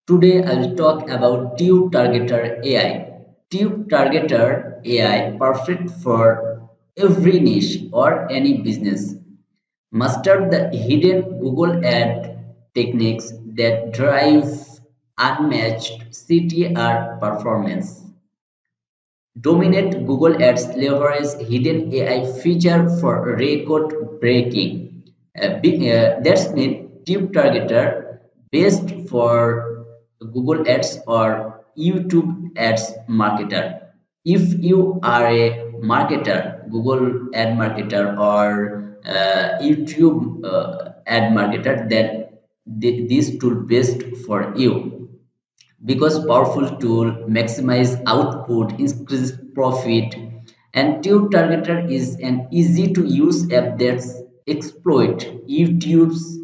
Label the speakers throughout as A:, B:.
A: Today I will talk about Tube Targeter AI. Tube Targeter AI perfect for every niche or any business. Master the hidden Google ad techniques that drive unmatched CTR performance. Dominate Google Ads leverage hidden AI feature for record breaking. That's mean tube targeter based for Google Ads or YouTube Ads marketer. If you are a marketer, Google ad marketer or YouTube ad marketer, then this tool best for you because powerful tool maximize output increase profit and tube targeter is an easy to use app that exploit youtube's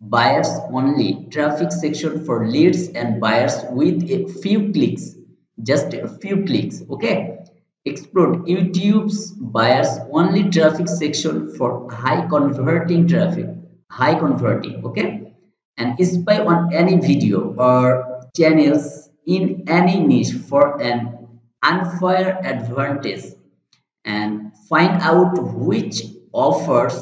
A: buyers only traffic section for leads and buyers with a few clicks, just a few clicks. Okay, exploit youtube's buyers only traffic section for high converting. Okay, and spy on any video or channels in any niche for an unfair advantage and find out which offers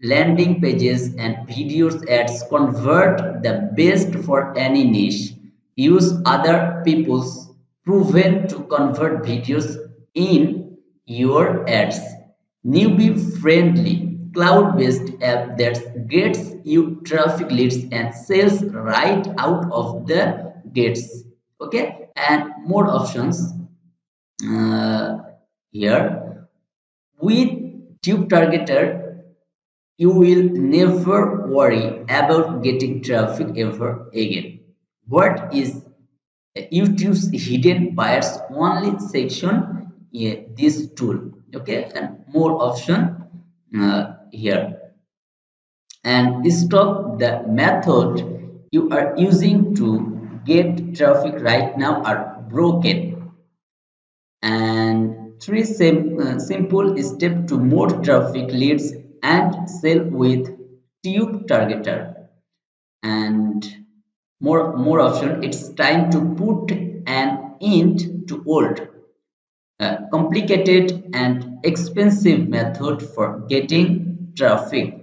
A: landing pages and videos ads convert the best for any niche. Use other people's proven to convert videos in your ads. Newbie friendly cloud based app that gets you traffic leads and sales right out of the gates. Okay, and more options uh, here with tube targeter you will never worry about getting traffic ever again. What is YouTube's hidden buyers only section? Yeah, this tool. Okay, and more option here. And stop the method you are using to get traffic right now are broken. And three simple step to more traffic leads and sell with tube targeter and more option. It's time to put an end to old complicated and expensive method for getting traffic.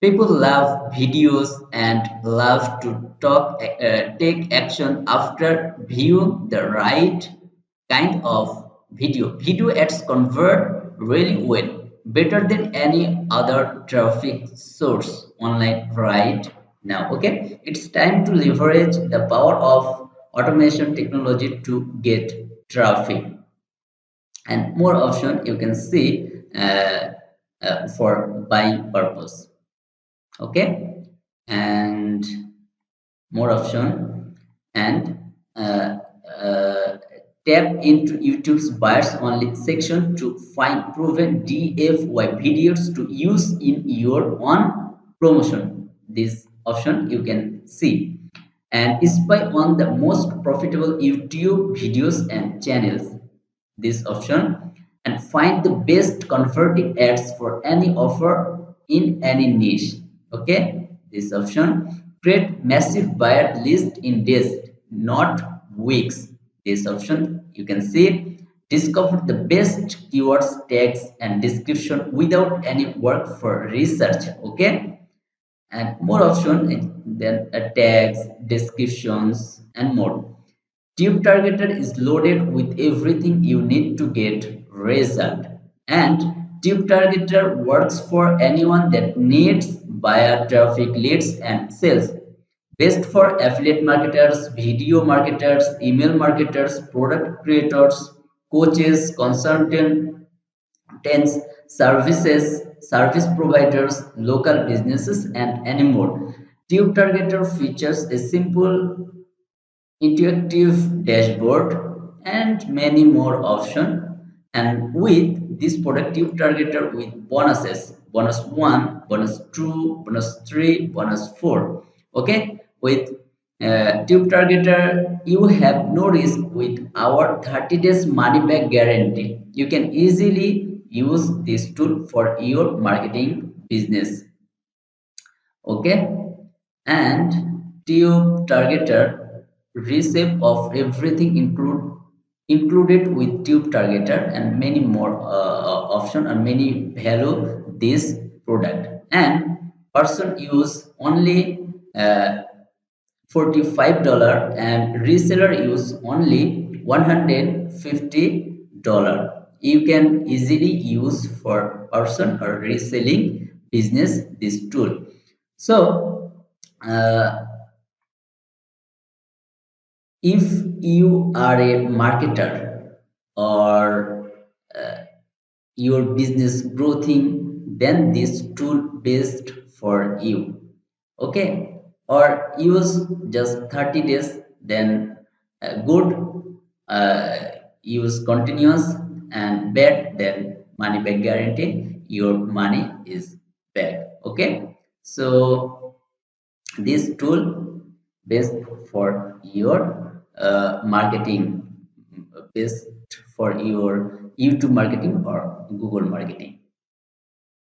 A: People love videos and love to take action after viewing the right kind of video. Video ads convert really well, better than any other traffic source online right now. Okay, it's time to leverage the power of automation technology to get traffic and more option you can see for buying purpose. Okay, and more option and uh, uh, tap into YouTube's buyers only section to find proven DFY videos to use in your own promotion. This option you can see and spy on the most profitable YouTube videos and channels. This option and find the best converting ads for any offer in any niche. Okay, this option create massive buyer list in days, not weeks. This option you can see discover the best keywords tags and description without any work for research. Okay, and more option then tags descriptions and more. Tube Targeter is loaded with everything you need to get result. And Tube Targeter works for anyone that needs buyer traffic leads and sales. Best for affiliate marketers, video marketers, email marketers, product creators, coaches, consultants, services, service providers, local businesses, and any more. Tube Targeter features a simple intuitive dashboard and many more options and with this productive targeter with bonuses bonus 1 bonus 2 bonus 3 bonus 4. Okay, with tube targeter you have no risk with our 30 days money back guarantee. You can easily use this tool for your marketing business. Okay, and tube targeter reshape of everything included with tube targeter and many more option and many value this product, and person use only $45 and reseller use only $150. You can easily use for person or reselling business this tool. So uh, if you are a marketer or your business growing, then this tool best for you. Okay, or use just 30 days, then good, uh, use continuous, and bad, then money back guarantee, your money is back. Okay, so this tool best for your marketing, best for your YouTube marketing or Google marketing.